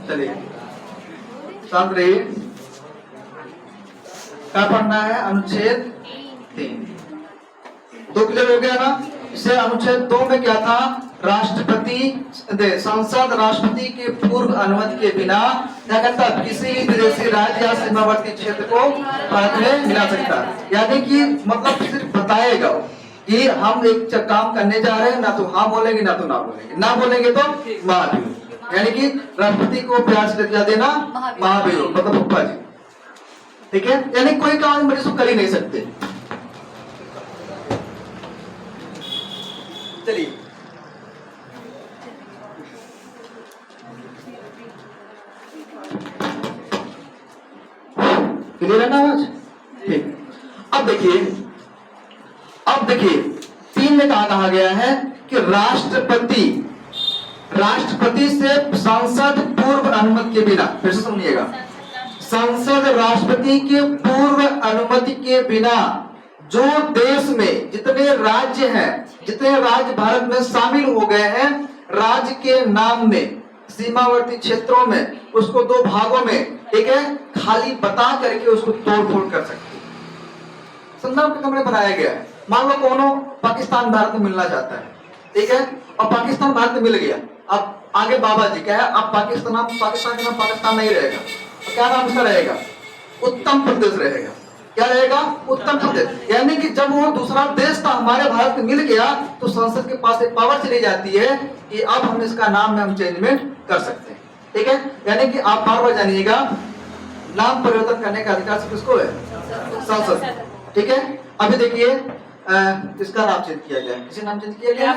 चलिए शांत रहिए। क्या पढ़ना है? अनुच्छेद 3। 2 क्लियर हो गया ना? इसे अनुच्छेद 2 में क्या था? संसद राष्ट्रपति के पूर्व अनुमति के बिना क्या करता? किसी विदेशी राज्य या सीमावर्ती क्षेत्र को भारत में मिला सकता। यानी कि मतलब सिर्फ बताएगा कि हम एक काम करने जा रहे हैं, ना तो हाँ बोलेंगे ना तो ना बोलेंगे, ना बोलेंगे तो महाभियोग। यानी कि राष्ट्रपति को प्यार से दर्जा देना महाभियोग, मतलब पप्पा जी। ठीक है, यानी कोई काम मरीज को कर ही नहीं सकते। चलिए क्लियर है ना आवाज? ठीक। अब देखिए 3 में कहा गया है कि राष्ट्रपति से संसद पूर्व अनुमति के बिना, फिर से सुनिएगा, संसद राष्ट्रपति के पूर्व अनुमति के बिना जो देश में जितने राज्य हैं, जितने राज्य भारत में शामिल हो गए हैं, राज्य के नाम में सीमावर्ती क्षेत्रों में उसको 2 भागों में, ठीक है, खाली बता करके उसको तोड़-फोड़ कर सकते हैं। संदर्भ के कमरे बनाया गया है। मान लो कोनो पाकिस्तान भारत में मिलना चाहता है, ठीक है, और पाकिस्तान भारत में मिल गया। अब आगे बाबा जी क्या है? अब पाकिस्तान के नाम पाकिस्तान नहीं रहेगा, तो क्या नाम इसका रहेगा? उत्तम प्रदेश रहेगा। क्या रहेगा? उत्तम प्रदेश। यानी कि जब वो दूसरा देश था हमारे भारत में मिल गया, तो संसद के पास एक पावर चली जाती है कि अब हम इसका नाम में हम चेंजमेंट कर सकते हैं। ठीक है, यानी कि आप बार बार जानिएगा, नाम परिवर्तन करने का अधिकार सिर्फ किसको है? संसद। ठीक है, अभी देखिए इसका नाम चेंज किया गया, किसी नाम चेंज किया गया,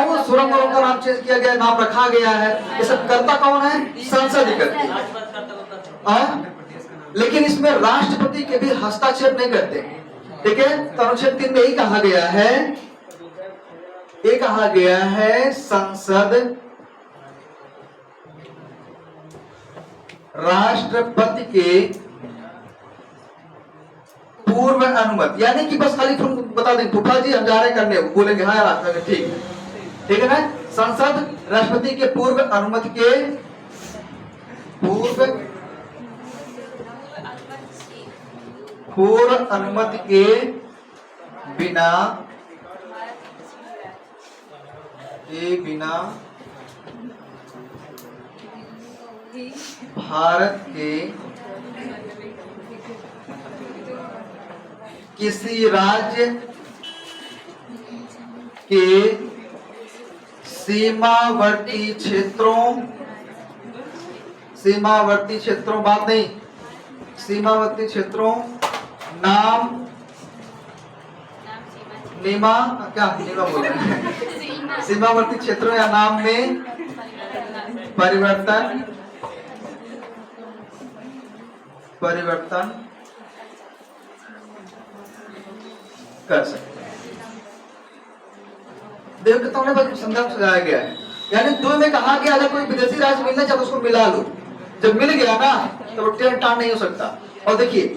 वो सुरंग का नाम चेंज किया गया, नाम रखा गया है। ये सब करता कौन है? संसद ही करती है। लेकिन इसमें राष्ट्रपति के भी हस्तक्षेप नहीं करते। ठीक है, तो अनुच्छेद 3 में यही कहा गया है, ये कहा गया है संसद राष्ट्रपति के पूर्व अनुमति, यानी कि बस खाली तुम बता दें फूफा जी हम जा रहे करने, बोलेंगे हाँ यार ठीक, ठीक है ना। संसद राष्ट्रपति के पूर्व अनुमति के पूर्व अनुमति के बिना भारत के किसी राज्य के सीमावर्ती क्षेत्रों बात नहीं, सीमावर्ती क्षेत्रों नाम नीमा क्या नीमा बोल रहे हैं, सीमावर्ती क्षेत्रों या नाम में परिवर्तन कर सकते हैं। देखो कितना संदर्भ सजाया गया है। यानी 2 में कहा गया अगर कोई विदेशी राज्य मिलना चाहे तो उसको मिला लो, जब मिल गया ना तो टान नहीं हो सकता। और देखिए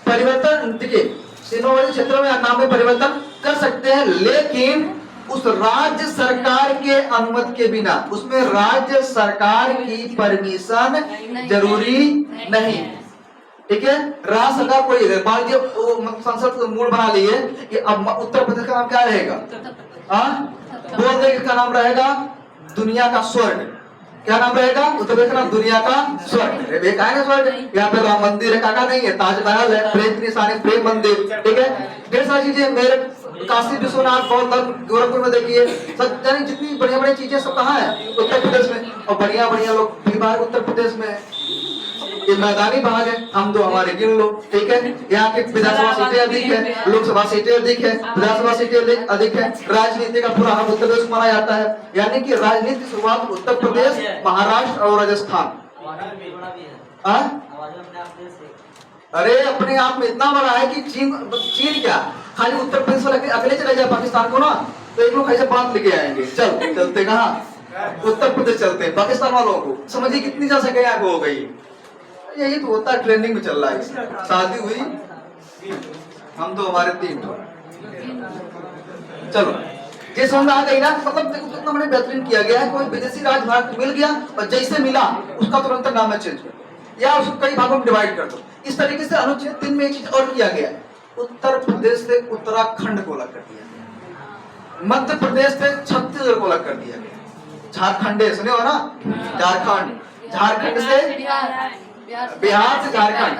परिवर्तन, देखिए सीमावर्ती क्षेत्रों में नाम में परिवर्तन कर सकते हैं, लेकिन उस राज्य सरकार के अनुमति के बिना, उसमें राज्य सरकार की परमिशन जरूरी नहीं। ठीक है, राज्य सरकार कोई मान लीजिए संसद मूड बना लिए कि अब उत्तर प्रदेश का नाम क्या रहेगा, बोल दे इसका नाम रहेगा दुनिया का स्वर्ग। क्या नाम रहेगा? उत्तर प्रदेश का नाम दुनिया का स्वर्ग। है ना स्वर्ग, यहाँ पे राम मंदिर है, काका नहीं है, ताजमहल है, प्रेम की निशानी, प्रेम मंदिर। ठीक है, ढेर सारी चीजें, मेरे काशी विश्वनाथ बौद्ध धर्म गोरखपुर में देखिए, सब यानी जितनी बढ़िया बढ़िया चीजें सब कहाँ है? उत्तर प्रदेश में। और बढ़िया बढ़िया लोग भी बाहर उत्तर प्रदेश में है। ये मैदानी भाग है, हम तो हमारे गिन लो। ठीक है, यहाँ की विधानसभा सीटें अधिक है, लोकसभा सीटें अधिक है, विधानसभा सीटें अधिक है। राजनीति का पूरा हम उत्तर प्रदेश माना जाता है, यानी कि राजनीति शुरुआत उत्तर प्रदेश, महाराष्ट्र और राजस्थान। अरे अपने आप में इतना बड़ा है कि चीन क्या खाली उत्तर प्रदेश वाले अकेले चले जाए पाकिस्तान को ना, तो एक लोग ऐसे बात लेके आएंगे, चलते कहाँ? उत्तर प्रदेश चलते हैं पाकिस्तान वालों को। समझिए कितनी जा सके हो गई। यही तो होता है, ट्रेंडिंग में चल रहा है। शादी हुई, हम तो हमारे 3 चलो ये समझ में आ गई ना। मतलब देखो कितना मैंने बेहतरीन किया गया है। कोई विदेशी राज्य भारत मिल गया और जैसे मिला उसका तुरंत नाम चेंज कर दो या उसको कई भागों में डिवाइड कर दो। इस तरीके से अनुच्छेद 3 में एक चीज और किया गया है, उत्तर प्रदेश से उत्तराखंड को अलग कर दिया गया, मध्य प्रदेश से छत्तीसगढ़ को अलग कर दिया गया, झारखंड सुने हो ना, झारखंड, झारखंड से बिहार से झारखंड,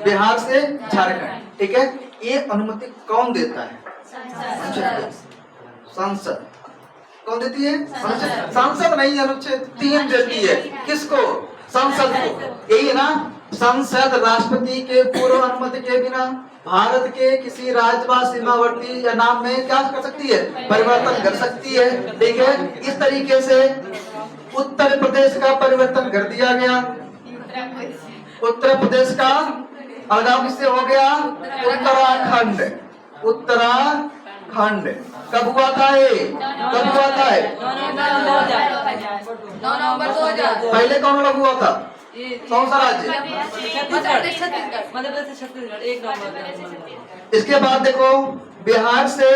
बिहार से झारखंड, ठीक है। ये अनुमति कौन देता है? संसद। कौन देती है? संसद नहीं, अनुच्छेद 3 देती है। किसको? संसद को। यही है ना, संसद राष्ट्रपति के पूर्व अनुमति के बिना भारत के किसी राज्य व सीमावर्ती या नाम में क्या कर सकती है? परिवर्तन कर सकती है, ठीक है। इस तरीके से उत्तर प्रदेश का परिवर्तन कर दिया गया। उत्तर प्रदेश का अलगाव किससे हो गया? उत्तराखंड। उत्तराखंड कब हुआ था? ये कब हुआ था? 9 नवंबर 2000। पहले कौन अलग हुआ था? कौन सा राज्य? मध्य प्रदेश छत्तीसगढ़ 1 नवंबर। इसके बाद देखो बिहार से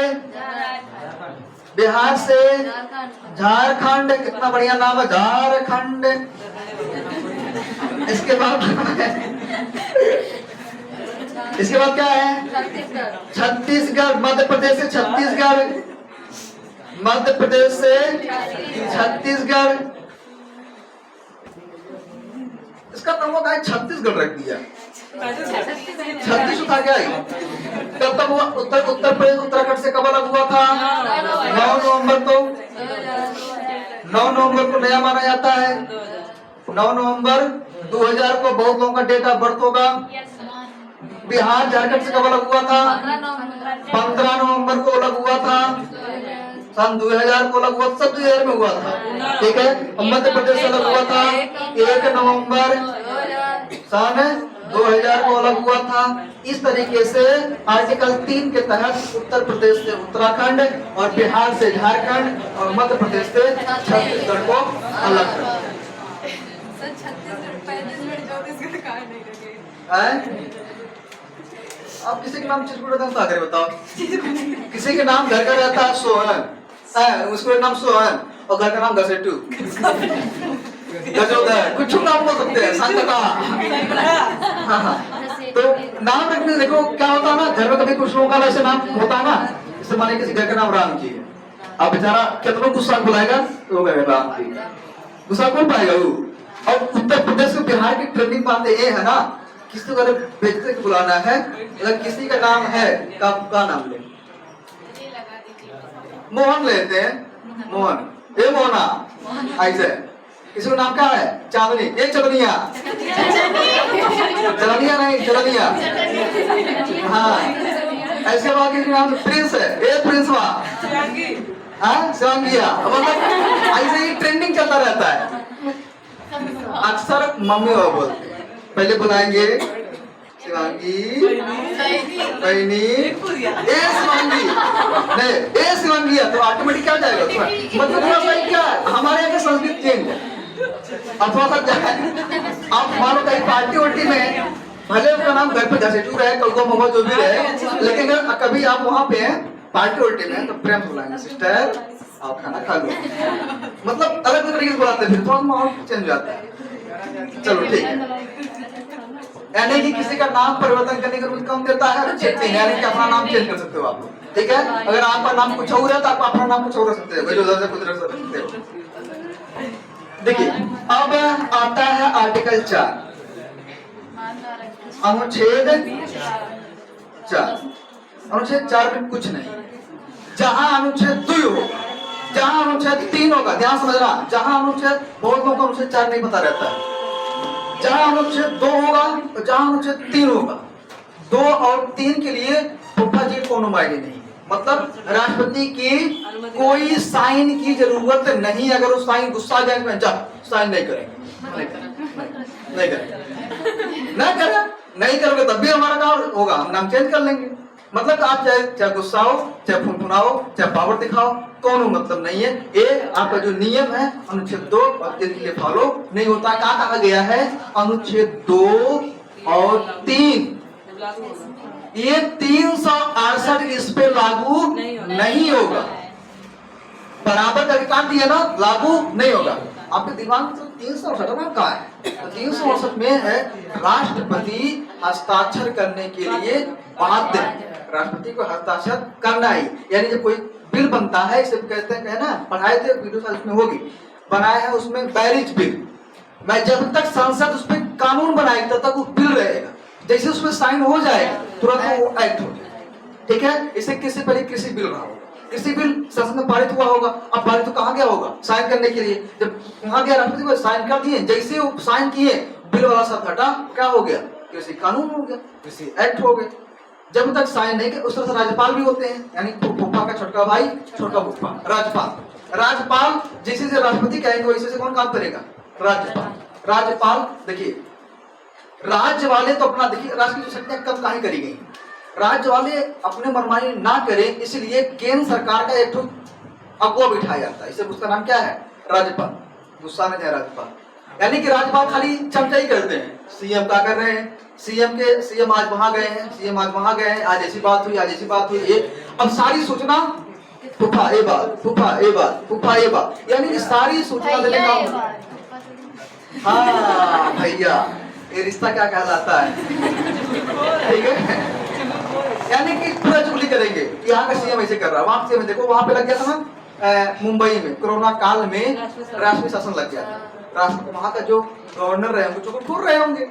झारखंड, कितना बढ़िया नाम है, झारखंड। इसके बाद क्या है? छत्तीसगढ़। मध्य प्रदेश से छत्तीसगढ़, मध्य प्रदेश से छत्तीसगढ़। इसका नाम होगा छत्तीसगढ़ रख दिया, 36 था क्या? कब हुआ? उत्तर प्रदेश उत्तराखंड से कब अलग हुआ था? 9 नवंबर को। 9 नवंबर को नया माना जाता है। 9 नवंबर 2000 को बहुत लोगों का डेट ऑफ बर्थ होगा। बिहार झारखंड से कब अलग हुआ था? 15 नवंबर को अलग हुआ था। सन 2000 को अलग हुआ, सब 2000 में हुआ था, ठीक है। मध्य प्रदेश अलग हुआ था 1 नवंबर सन 2000 को अलग हुआ था। इस तरीके से आर्टिकल 3 के तहत उत्तर प्रदेश से उत्तराखंड और बिहार से झारखंड और मध्य प्रदेश से छत्तीसगढ़ को अलग कर दिया। आप किसी के नाम छत्तीसगढ़ बताओ। किसी के नाम घर का रहता है सोहन, उसका नाम सोहन और घर का नाम गसेटू, गजोदर, कुछ नाम बोल सकते हैं, संतका। हाँ। तो नाम रखने देखो क्या होता है ना, घर में कभी कुछ लोगों का ऐसे नाम होता है ना, जैसे माने किसी घर का नाम राम जी है, अब बेचारा कितना गुस्सा बुलाएगा तो राम जी, गुस्सा कौन पाएगा वो। और उत्तर प्रदेश को बिहार की ट्रेंडिंग बातें ये है ना, किसी को अगर बेचते को बुलाना है, अगर किसी का नाम है का नाम ले, मोहन लेते हैं, मोहन, ये मोहना, ऐसे किसी का नाम क्या है? चांदनी, ये चलनिया, चलनिया नहीं चलनिया, हाँ। ऐसे बात किसी नाम प्रिंस है, ये प्रिंसवा, हाँ शिवांगिया, मतलब ऐसे ही ट्रेंडिंग चलता रहता है। अक्सर मम्मी बाबा बोलते हैं, पहले बुलाएंगे शिवांगी, बहनी, ए शिवांगी, नहीं ए शिवांगी तो ऑटोमेटिक क्या जाएगा उसमें, मतलब थोड़ा सा क्या हमारे यहाँ का संस्कृत चेंज है। अथवा तक आप मानो कहीं पार्टी वार्टी में भले उसका नाम घर पे घसेटू रहे, कौवा मवा जो भी रहे, लेकिन अगर कभी आप वहाँ पे पार्टी वार्टी में तो प्रेम से बुलाएंगे, सिस्टर आप खाना खा लो, मतलब अलग तरीके से बुलाते हैं, फिर थोड़ा माहौल चेंज हो जाता है। चलो ठीक है, यानी कि किसी का नाम परिवर्तन करने का रूल कौन देता है? यानी कि अपना नाम चेंज कर सकते हो आप, ठीक है। अगर आपका नाम कुछ और है तो आप अपना नाम कुछ और रख सकते हो, कुछ रख सकते हो। देखिए अब आता है आर्टिकल 4, अनुच्छेद 4। अनुच्छेद 4 में कुछ नहीं, जहां अनुच्छेद 2 होगा, जहां अनुच्छेद 3 होगा, ध्यान समझना, जहां अनुच्छेद, बहुत लोगों को अनुच्छेद 4 नहीं पता रहता है, जहां अनुच्छेद 2 होगा और जहां अनुच्छेद 3 होगा, 2 और 3 के लिए फूफा जी कोनो मायने नहीं, मतलब राष्ट्रपति की कोई साइन की जरूरत नहीं। अगर उस साइन गुस्सा जाए साइन नहीं करेंगे, नहीं करोगे तब भी हमारा काम होगा, हम नाम चेंज कर लेंगे। मतलब आप चाहे गुस्सा हो, चाहे फुनफुनाओ, चाहे पावर दिखाओ, कोनो मतलब नहीं है। ये आपका जो नियम है अनुच्छेद 2 और 3 के लिए फॉलो नहीं होता। कहा गया है अनुच्छेद 2 और 3, ये 368 इस पे लागू नहीं होगा। बराबर करके काट दिया ना, लागू नहीं होगा। आपके दिमाग में तो 368 में कहा है, 368 में है राष्ट्रपति हस्ताक्षर करने के लिए बाध्य, राष्ट्रपति को हस्ताक्षर करना ही। यानी जब कोई बिल बनता है, इसे कहते हैं, कहना पढ़ाए थे वीडियो साल उसमें होगी, बनाया है उसमें बैरिज बिल। मैं जब तक संसद उस पर कानून बनाएगी तब तक वो बिल रहेगा, जैसे उसमें साइन हो जाएगा तुरंत वो एक्ट हो जाएगा। ठीक है, इसे किसी पहले कृषि बिल रहा होगा, कृषि बिल संसद में पारित हुआ होगा, अब पारित तो कहाँ गया होगा साइन करने के लिए, जब वहां गया राष्ट्रपति को साइन कर दिए, जैसे वो साइन किए बिल वाला सब हटा, क्या हो गया, कृषि कानून हो गया, कृषि एक्ट हो गया। जब तक साइन नहीं कर, उस तरह से राज्यपाल भी होते हैं, यानी फूफा का छोटा भाई छोटा फूफा राज्यपाल। राज्यपाल जैसे राष्ट्रपति कहेंगे वैसे से कौन काम करेगा, राज्यपाल। राज्यपाल देखिए, राज्य वाले तो अपना देखिए, राष्ट्र की शक्तियां कम काहे करी गई, राज्य वाले अपने मनमानी ना करें, इसलिए केंद्र सरकार का एक अगुवा बिठाया जाता है, इसे उसका नाम क्या है, राज्यपाल। गुस्सा में है राज्यपाल, यानी कि राज्यपाल खाली चमचा ही करते हैं। सीएम क्या कर रहे हैं, सीएम आज वहां गए हैं, सीएम आज वहां गए हैं, आज ऐसी बात हुई, आज ऐसी बात हुई, ये अब सारी सूचना फूफा ये बात, फूफा ये बात, फूफा ये बात, यानी कि सारी सूचना देने का। हाँ भैया, ये रिश्ता क्या कहलाता है, ठीक है, यानी कि पूरा चुगली करेंगे कि यहाँ का सीएम ऐसे कर रहा है, वहां सीएम देखो, वहां पे लग गया था ना मुंबई में कोरोना काल में राष्ट्रीय शासन लग गया, राष्ट्र वहां का जो गवर्नर रहे होंगे चुगलखोर रहे होंगे,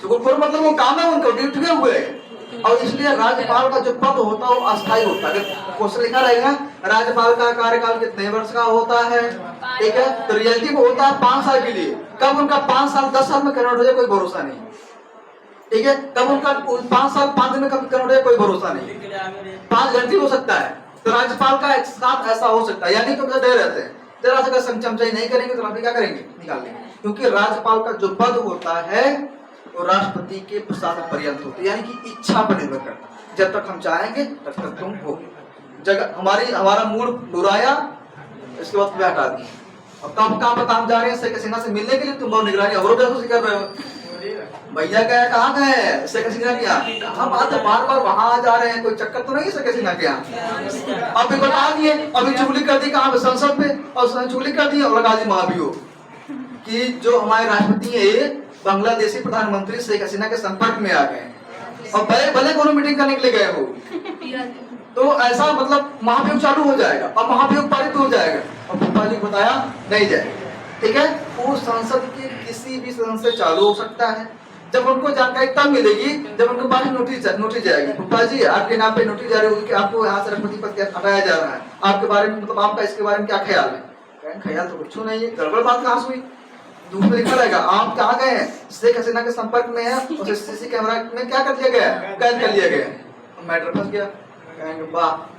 चुगलखोर मतलब वो काम है उनका, ड्यूटी हुए हैं, और इसलिए राज्यपाल का जो पद होता है वो अस्थायी होता है। अगर क्वेश्चन लिखा रहेगा राज्यपाल का कार्यकाल कितने वर्ष का होता है, ठीक है, तो रियलिटी में होता है 5 साल के लिए। कब उनका 5 साल 10 साल में कन्वर्ट हो जाए कोई भरोसा नहीं, ठीक है, कब उनका 5 साल 5 दिन में कब कन्वर्ट हो जाए कोई भरोसा नहीं, 5 घंटे हो सकता है। तो राज्यपाल का एक साथ ऐसा हो सकता है, यानी कि डर रहते हैं, जरा सा संचमचाई नहीं करेंगे तो हम क्या करेंगे, निकाल लेंगे, क्योंकि राज्यपाल का जो पद होता है वो राष्ट्रपति के प्रसाद पर्यंत होते हैं, यानी कि इच्छा पर निर्भर करता है, जब तक हम चाहेंगे तब तक तुम हो जगह हमारा मूड बुराया, इसके बाद तुम्हें हटा दिया, अब तब कहाँ पता हम जा रहे हैं शेख हसीना से मिलने के लिए, तुम बहुत निगरानी अवरोध कर रहे हो, भैया गए कहाँ गए शेख हसीना के यहाँ, कहाँ बात है, बार बार वहां जा रहे हैं, कोई चक्कर तो नहीं शेख हसीना के यहाँ। अभी बता दिए, अभी चुगली कर दी कहाँ पे, संसद में, और चुगली कर दी और लगा दी महाभियोग कि जो हमारे राष्ट्रपति है बांग्लादेशी प्रधानमंत्री शेख हसीना के संपर्क में आ गए, और भले कोनो मीटिंग करने के लिए गए हो, तो ऐसा मतलब महाभियोग चालू हो जाएगा और महाभियोग पारित हो जाएगा, और फूफा जी को बताया नहीं जाएगा, ठीक है। वो संसद के किसी भी सदन से चालू हो सकता है, जब उनको जानकारी तब मिलेगी जब उनके पास नोटिस जाएगी, फूफा जी आपके नाम पे नोटिस जा रही होगी कि आपको यहाँ से राष्ट्रपति पद हटाया जा रहा है, आपके बारे में मतलब आपका इसके बारे में क्या ख्याल है, ख्याल तो कुछ नहीं है, गड़बड़ बात कहाँ से हुई, दूसरे लिखा रहेगा आप कहाँ गए हैं, शेख हसीना के संपर्क में है, उसे सीसी कैमरा में क्या कर लिया गया, कैद कर लिया गया, मैटर फंस गया,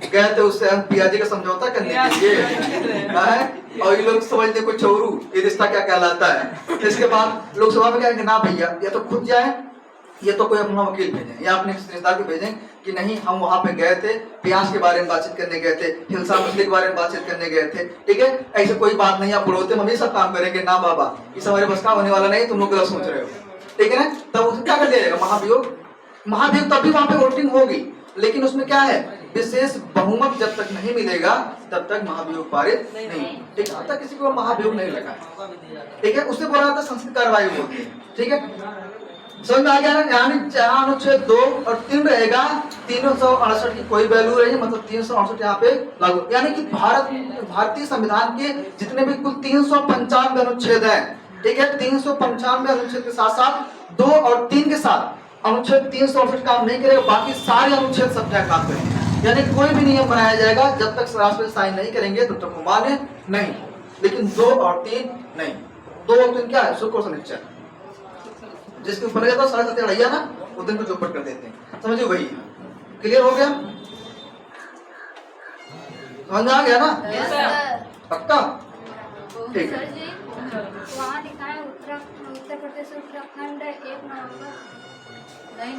गए थे उससे हम पियाजी का समझौता करने के लिए, और ये लोग समझते कुछ चोरू, ये रिश्ता क्या कहलाता है। इसके बाद लोकसभा में कहेंगे ना भैया, या तो खुद जाए ये तो कोई अपना वकील भेजें या अपने रिश्तेदार को भेजें कि नहीं हम वहां पे गए थे, प्याज के बारे में बातचीत करने गए थे, हिलसा मछली के बारे में बातचीत करने गए थे, ठीक है, ऐसे कोई बात नहीं, आप बुढ़ोते मम्मी सब काम करेंगे, ना बाबा इस हमारे बस का होने वाला नहीं, तुम लोग गलत सोच रहे हो, ठीक है ना। तब उसमें क्या कर दिया जाएगा, महाभियोग तब भी वहां पे वोटिंग होगी, लेकिन उसमें क्या है, विशेष बहुमत जब तक नहीं मिलेगा तब तक महाभियोग पारित नहीं, ठीक है, अब तक किसी को महाभियोग नहीं लगा, ठीक है, उससे बोला जाता संसदीय कार्यवाही होती है, ठीक है, समझ में आ गया ना। यानी जहाँ अनुच्छेद 2 और 3 रहेगा 368 की कोई वैल्यू रहेगी, मतलब 368 यहाँ पे लागू, यानी कि भारतीय संविधान के जितने भी कुल 395 अनुच्छेद हैं, ठीक है, 395 अनुच्छेद के साथ साथ 2 और 3 के साथ अनुच्छेद 368 काम नहीं करेगा, बाकी सारे अनुच्छेद सब काम करेंगे, यानी कोई भी नियम बनाया जाएगा जब तक राष्ट्रपति साइन नहीं करेंगे तब तक मान्य नहीं, लेकिन 2 और 3 नहीं। 2 और 3 क्या है, शुक्र शनिचर, जिसके ऊपर जाता साढ़े 7 अड़ैया ना वो दिन को चौपट कर देते हैं, समझिए वही क्लियर हो गया, समझ में आ गया ना, पक्का, ठीक है। वहाँ लिखा है उत्तर प्रदेश उत्तराखंड 1 नवंबर नहीं